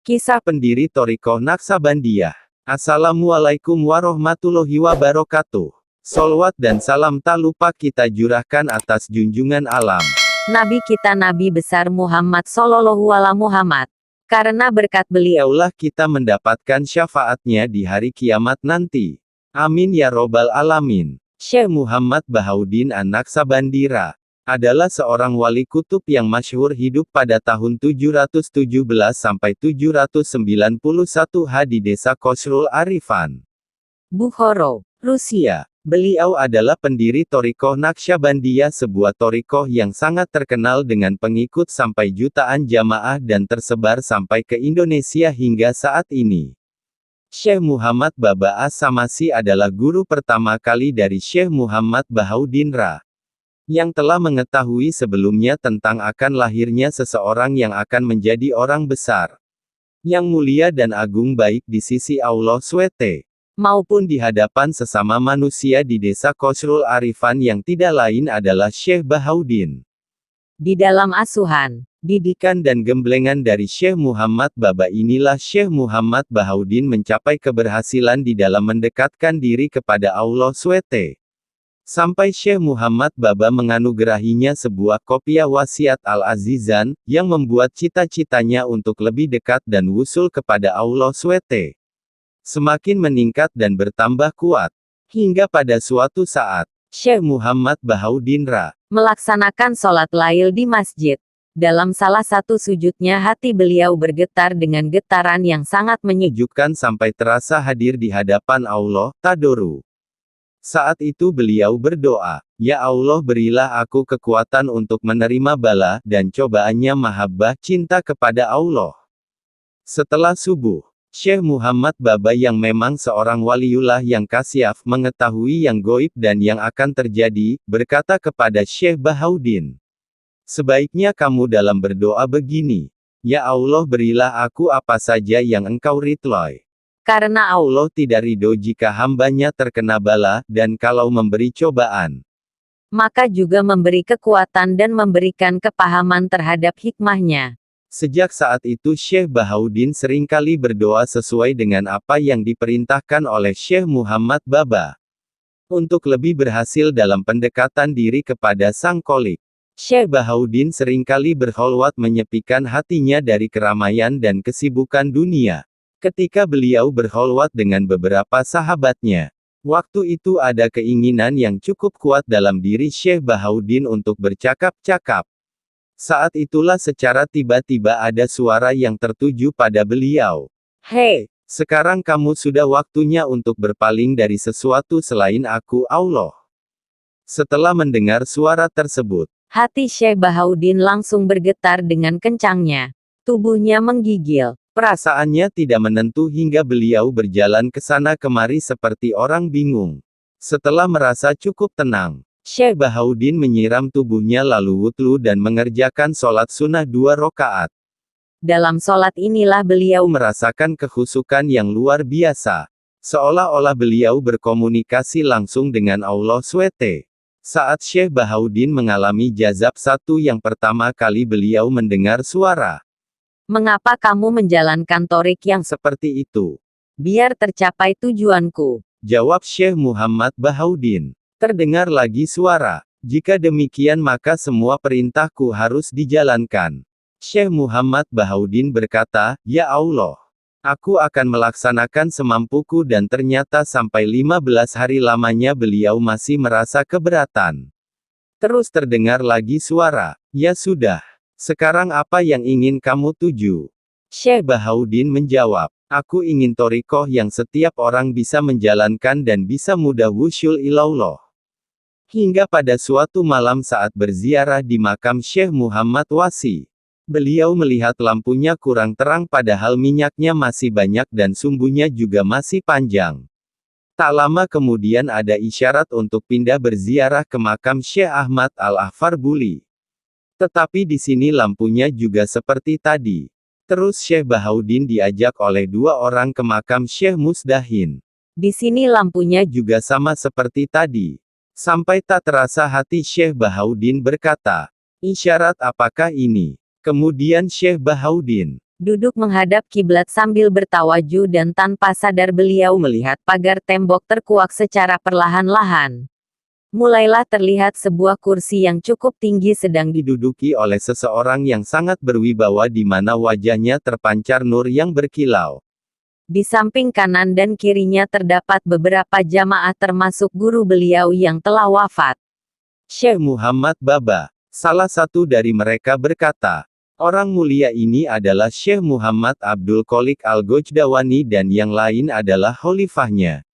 Kisah pendiri Thariqah Naksabandiyah. Assalamualaikum warahmatullahi wabarakatuh. Sholawat dan salam tak lupa kita curahkan atas junjungan alam Nabi kita Nabi besar Muhammad Sallallahu Alaihi Muhammad. Karena berkat beliaulah kita mendapatkan syafaatnya di hari kiamat nanti. Amin ya robbal alamin. Syekh Muhammad Bahauddin An-Naksabandi adalah seorang wali kutub yang masyhur hidup pada tahun 717 sampai 791 H di desa Qasrul Arifan, Bukhara, Rusia. Beliau adalah pendiri Thariqah Naksabandiyah, sebuah thariqah yang sangat terkenal dengan pengikut sampai jutaan jamaah dan tersebar sampai ke Indonesia hingga saat ini. Syekh Muhammad Baba As-Samasi adalah guru pertama kali dari Syekh Muhammad Bahauddin yang telah mengetahui sebelumnya tentang akan lahirnya seseorang yang akan menjadi orang besar, yang mulia dan agung baik di sisi Allah SWT, maupun di hadapan sesama manusia di desa Qasrul Arifan yang tidak lain adalah Syekh Bahauddin. Di dalam asuhan, didikan dan gemblengan dari Syekh Muhammad Baba inilah Syekh Muhammad Bahauddin mencapai keberhasilan di dalam mendekatkan diri kepada Allah SWT. Sampai Syekh Muhammad Baba menganugerahinya sebuah kopiah wasiat Al-Azizan, yang membuat cita-citanya untuk lebih dekat dan wusul kepada Allah SWT semakin meningkat dan bertambah kuat. Hingga pada suatu saat, Syekh Muhammad Bahauddin melaksanakan sholat lail di masjid. Dalam salah satu sujudnya hati beliau bergetar dengan getaran yang sangat menyejukkan sampai terasa hadir di hadapan Allah, Tadoru. Saat itu beliau berdoa, "Ya Allah, berilah aku kekuatan untuk menerima bala dan cobaannya mahabbah cinta kepada Allah." Setelah subuh, Syekh Muhammad Baba yang memang seorang waliullah yang kasyaf mengetahui yang goib dan yang akan terjadi, berkata kepada Syekh Bahauddin, "Sebaiknya kamu dalam berdoa begini, Ya Allah, berilah aku apa saja yang engkau ridhoi. Karena Allah tidak ridho jika hambanya terkena bala, dan kalau memberi cobaan, maka juga memberi kekuatan dan memberikan kepahaman terhadap hikmahnya." Sejak saat itu Syekh Bahauddin seringkali berdoa sesuai dengan apa yang diperintahkan oleh Syekh Muhammad Baba, untuk lebih berhasil dalam pendekatan diri kepada Sang Kholik. Syekh Bahauddin seringkali berkholwat menyepikan hatinya dari keramaian dan kesibukan dunia. Ketika beliau berkholwat dengan beberapa sahabatnya, waktu itu ada keinginan yang cukup kuat dalam diri Syekh Bahauddin untuk bercakap-cakap. Saat itulah secara tiba-tiba ada suara yang tertuju pada beliau. "Hei, sekarang kamu sudah waktunya untuk berpaling dari sesuatu selain aku, Allah." Setelah mendengar suara tersebut, hati Syekh Bahauddin langsung bergetar dengan kencangnya. Tubuhnya menggigil. Perasaannya tidak menentu hingga beliau berjalan ke sana kemari seperti orang bingung. Setelah merasa cukup tenang, Syekh Bahauddin menyiram tubuhnya lalu wudhu dan mengerjakan sholat sunnah 2 rakaat. Dalam sholat inilah beliau merasakan kekhusyukan yang luar biasa. Seolah-olah beliau berkomunikasi langsung dengan Allah SWT. Saat Syekh Bahauddin mengalami jazab satu yang pertama kali beliau mendengar suara. "Mengapa kamu menjalankan torik yang seperti itu?" "Biar tercapai tujuanku," jawab Syekh Muhammad Bahauddin. Terdengar lagi suara, "Jika demikian maka semua perintahku harus dijalankan." Syekh Muhammad Bahauddin berkata, "Ya Allah, aku akan melaksanakan semampuku," dan ternyata sampai 15 hari lamanya beliau masih merasa keberatan. Terus terdengar lagi suara, "Ya sudah, sekarang apa yang ingin kamu tuju?" Syekh Bahauddin menjawab, "Aku ingin thariqah yang setiap orang bisa menjalankan dan bisa mudah wusyul ilallah." Hingga pada suatu malam saat berziarah di makam Syekh Muhammad Wasi, beliau melihat lampunya kurang terang padahal minyaknya masih banyak dan sumbunya juga masih panjang. Tak lama kemudian ada isyarat untuk pindah berziarah ke makam Syekh Ahmad Al-Ahfarbuli. Tetapi di sini lampunya juga seperti tadi. Terus Syekh Bahauddin diajak oleh 2 orang ke makam Syekh Musdahin. Di sini lampunya juga sama seperti tadi. Sampai tak terasa hati Syekh Bahauddin berkata, "Isyarat apakah ini?" Kemudian Syekh Bahauddin Duduk menghadap kiblat sambil bertawajuh dan tanpa sadar beliau melihat pagar tembok terkuak secara perlahan-lahan. Mulailah terlihat sebuah kursi yang cukup tinggi sedang diduduki oleh seseorang yang sangat berwibawa di mana wajahnya terpancar nur yang berkilau. Di samping kanan dan kirinya terdapat beberapa jamaah termasuk guru beliau yang telah wafat. Syekh Muhammad Baba. Salah satu dari mereka berkata, orang mulia ini adalah Syekh Muhammad Abdul Qolik Al-Gojdawani dan yang lain adalah khalifahnya.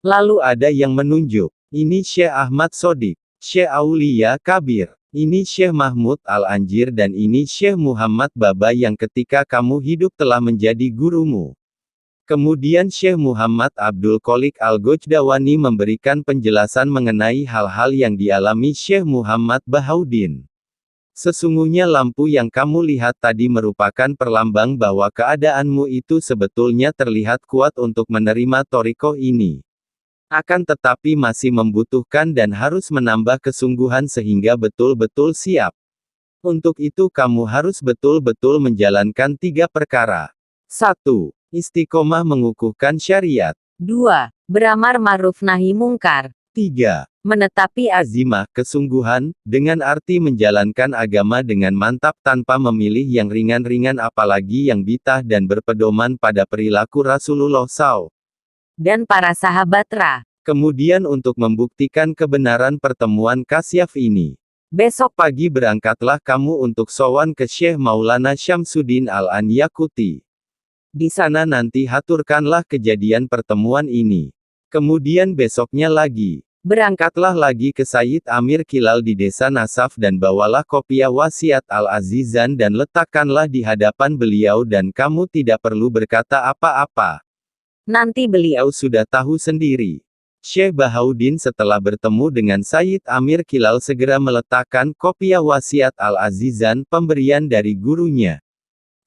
Lalu ada yang menunjuk, ini Syekh Ahmad Sodik, Syekh Aulia Kabir, ini Syekh Mahmud Al-Anjir dan ini Syekh Muhammad Baba yang ketika kamu hidup telah menjadi gurumu. Kemudian Syekh Muhammad Abdul Qolik Al-Gojdawani memberikan penjelasan mengenai hal-hal yang dialami Syekh Muhammad Bahauddin. Sesungguhnya lampu yang kamu lihat tadi merupakan perlambang bahwa keadaanmu itu sebetulnya terlihat kuat untuk menerima thariqah ini. Akan tetapi masih membutuhkan dan harus menambah kesungguhan sehingga betul-betul siap. Untuk itu kamu harus betul-betul menjalankan 3 perkara. 1. Istiqomah mengukuhkan syariat. 2. Beramar ma'ruf nahi mungkar. 3. Menetapi Azimah, kesungguhan, dengan arti menjalankan agama dengan mantap tanpa memilih yang ringan-ringan apalagi yang bitah dan berpedoman pada perilaku Rasulullah SAW. Dan para sahabat Ra. Kemudian untuk membuktikan kebenaran pertemuan kasyaf ini. Besok pagi berangkatlah kamu untuk sowan ke Syekh Maulana Syamsuddin Al-Anyakuti. Di sana nanti haturkanlah kejadian pertemuan ini. Kemudian besoknya lagi. Berangkatlah lagi ke Sayyid Amir Kilal di desa Nasaf dan bawalah kopiah wasiat Al-Azizan dan letakkanlah di hadapan beliau dan kamu tidak perlu berkata apa-apa. Nanti beliau sudah tahu sendiri. Syekh Bahauddin setelah bertemu dengan Sayyid Amir Kilal segera meletakkan kopiah wasiat Al-Azizan pemberian dari gurunya.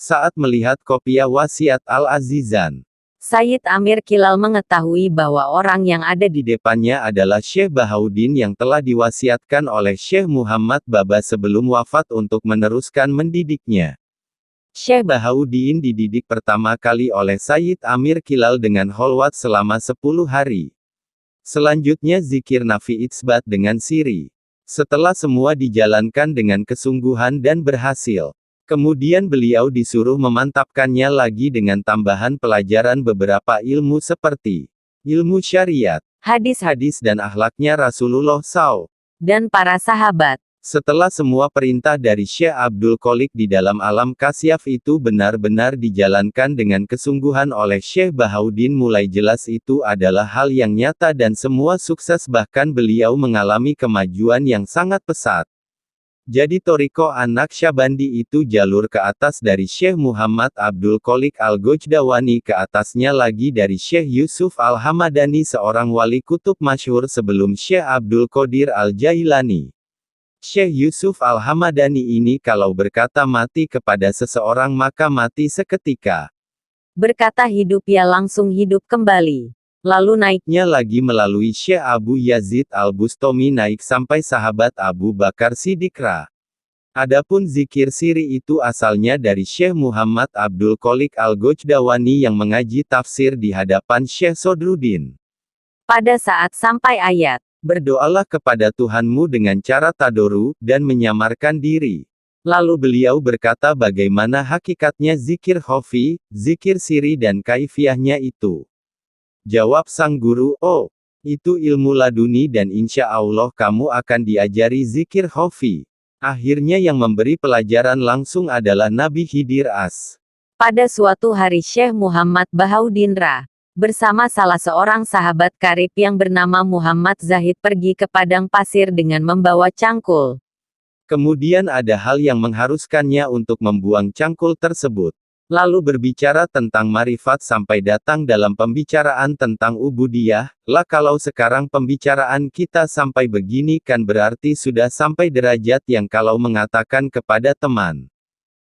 Saat melihat kopiah wasiat Al-Azizan, Sayyid Amir Kilal mengetahui bahwa orang yang ada di depannya adalah Syekh Bahauddin yang telah diwasiatkan oleh Syekh Muhammad Baba sebelum wafat untuk meneruskan mendidiknya. Syekh Bahauddin dididik pertama kali oleh Sayyid Amir Kilal dengan kholwat selama 10 hari. Selanjutnya zikir nafi itsbat dengan siri. Setelah semua dijalankan dengan kesungguhan dan berhasil. Kemudian beliau disuruh memantapkannya lagi dengan tambahan pelajaran beberapa ilmu seperti ilmu syariat, hadis-hadis dan akhlaknya Rasulullah SAW. Dan para sahabat. Setelah semua perintah dari Syekh Abdul Qolik di dalam alam kasyaf itu benar-benar dijalankan dengan kesungguhan oleh Syekh Bahauddin mulai jelas itu adalah hal yang nyata dan semua sukses bahkan beliau mengalami kemajuan yang sangat pesat. Jadi thariqah An-Naqsyabandi itu jalur ke atas dari Syekh Muhammad Abdul Qolik Al-Gojdawani ke atasnya lagi dari Syekh Yusuf Al-Hamadani seorang wali kutub masyhur sebelum Syekh Abdul Qadir Al-Jailani. Syekh Yusuf Al-Hamadani ini kalau berkata mati kepada seseorang maka mati seketika. Berkata hidup ya langsung hidup kembali. Lalu naiknya lagi melalui Syekh Abu Yazid Al-Bustami naik sampai sahabat Abu Bakar Siddiq. Adapun zikir siri itu asalnya dari Syekh Muhammad Abdul Qolik Al-Gojdawani yang mengaji tafsir di hadapan Syekh Sodruddin. Pada saat sampai ayat. Berdoalah kepada Tuhanmu dengan cara tadoru, dan menyamarkan diri. Lalu beliau berkata bagaimana hakikatnya zikir khafi, zikir siri dan kaifiahnya itu. Jawab sang guru, oh, itu ilmu laduni dan insya Allah kamu akan diajari zikir khafi. Akhirnya yang memberi pelajaran langsung adalah Nabi Khidir As. Pada suatu hari Syekh Muhammad Bahauddin Ra. Bersama salah seorang sahabat karib yang bernama Muhammad Zahid pergi ke padang pasir dengan membawa cangkul. Kemudian ada hal yang mengharuskannya untuk membuang cangkul tersebut. Lalu berbicara tentang marifat sampai datang dalam pembicaraan tentang ubudiyah, lah kalau sekarang pembicaraan kita sampai begini kan berarti sudah sampai derajat yang kalau mengatakan kepada teman,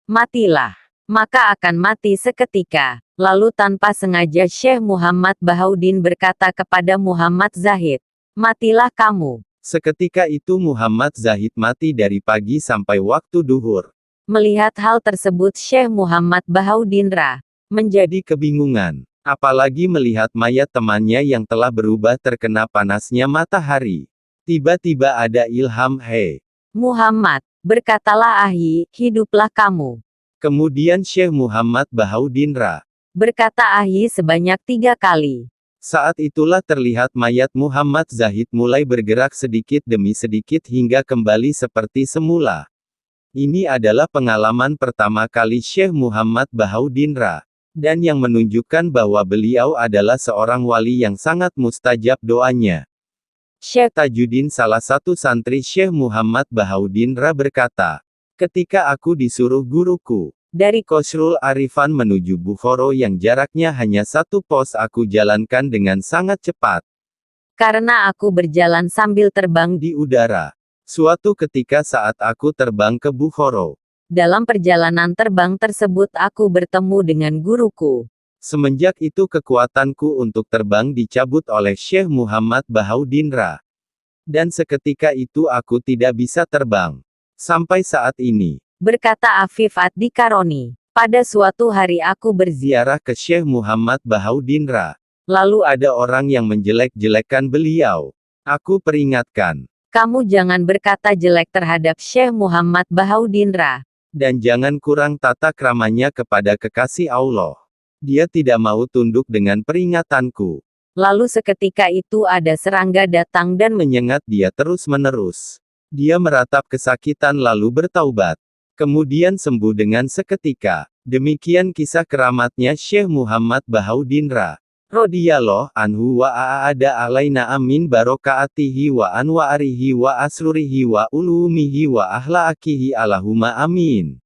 matilah, maka akan mati seketika. Lalu tanpa sengaja Syekh Muhammad Bahauddin berkata kepada Muhammad Zahid, matilah kamu. Seketika itu Muhammad Zahid mati dari pagi sampai waktu duhur. Melihat hal tersebut Syekh Muhammad Bahaudinra menjadi kebingungan. Apalagi melihat mayat temannya yang telah berubah terkena panasnya matahari. Tiba-tiba ada ilham, "Hei Muhammad, berkatalah Ahyi, hiduplah kamu." Kemudian Syekh Muhammad Bahaudinra Berkata Ahyi sebanyak 3 kali. Saat itulah terlihat mayat Muhammad Zahid mulai bergerak sedikit demi sedikit hingga kembali seperti semula. Ini adalah pengalaman pertama kali Syekh Muhammad Bahaudinra. Dan yang menunjukkan bahwa beliau adalah seorang wali yang sangat mustajab doanya. Syekh Tajuddin, salah satu santri Syekh Muhammad Bahaudinra, berkata, "Ketika aku disuruh guruku dari Qasrul Arifan menuju Bukhara yang jaraknya hanya 1 pos, aku jalankan dengan sangat cepat. Karena aku berjalan sambil terbang di udara. Suatu ketika saat aku terbang ke Bukhara. Dalam perjalanan terbang tersebut aku bertemu dengan guruku. Semenjak itu kekuatanku untuk terbang dicabut oleh Syekh Muhammad Bahaudinra. Dan seketika itu aku tidak bisa terbang. Sampai saat ini." Berkata Afif Ad-Dikaroni. Pada suatu hari aku berziarah ke Syekh Muhammad Bahaudinra. Lalu ada orang yang menjelek-jelekkan beliau. Aku peringatkan. Kamu jangan berkata jelek terhadap Syekh Muhammad Bahaudinra. Dan jangan kurang tata kramanya kepada kekasih Allah. Dia tidak mau tunduk dengan peringatanku. Lalu seketika itu ada serangga datang dan menyengat dia terus-menerus. Dia meratap kesakitan lalu bertaubat. Kemudian sembuh dengan seketika. Demikian kisah keramatnya Syekh Muhammad Bahaudinra radhiyallahu anhu wa a'ada alaina amin barokaatihi wa anwarihi wa asrurihi wa ulumihi wa ahlaakihi Allahumma amin.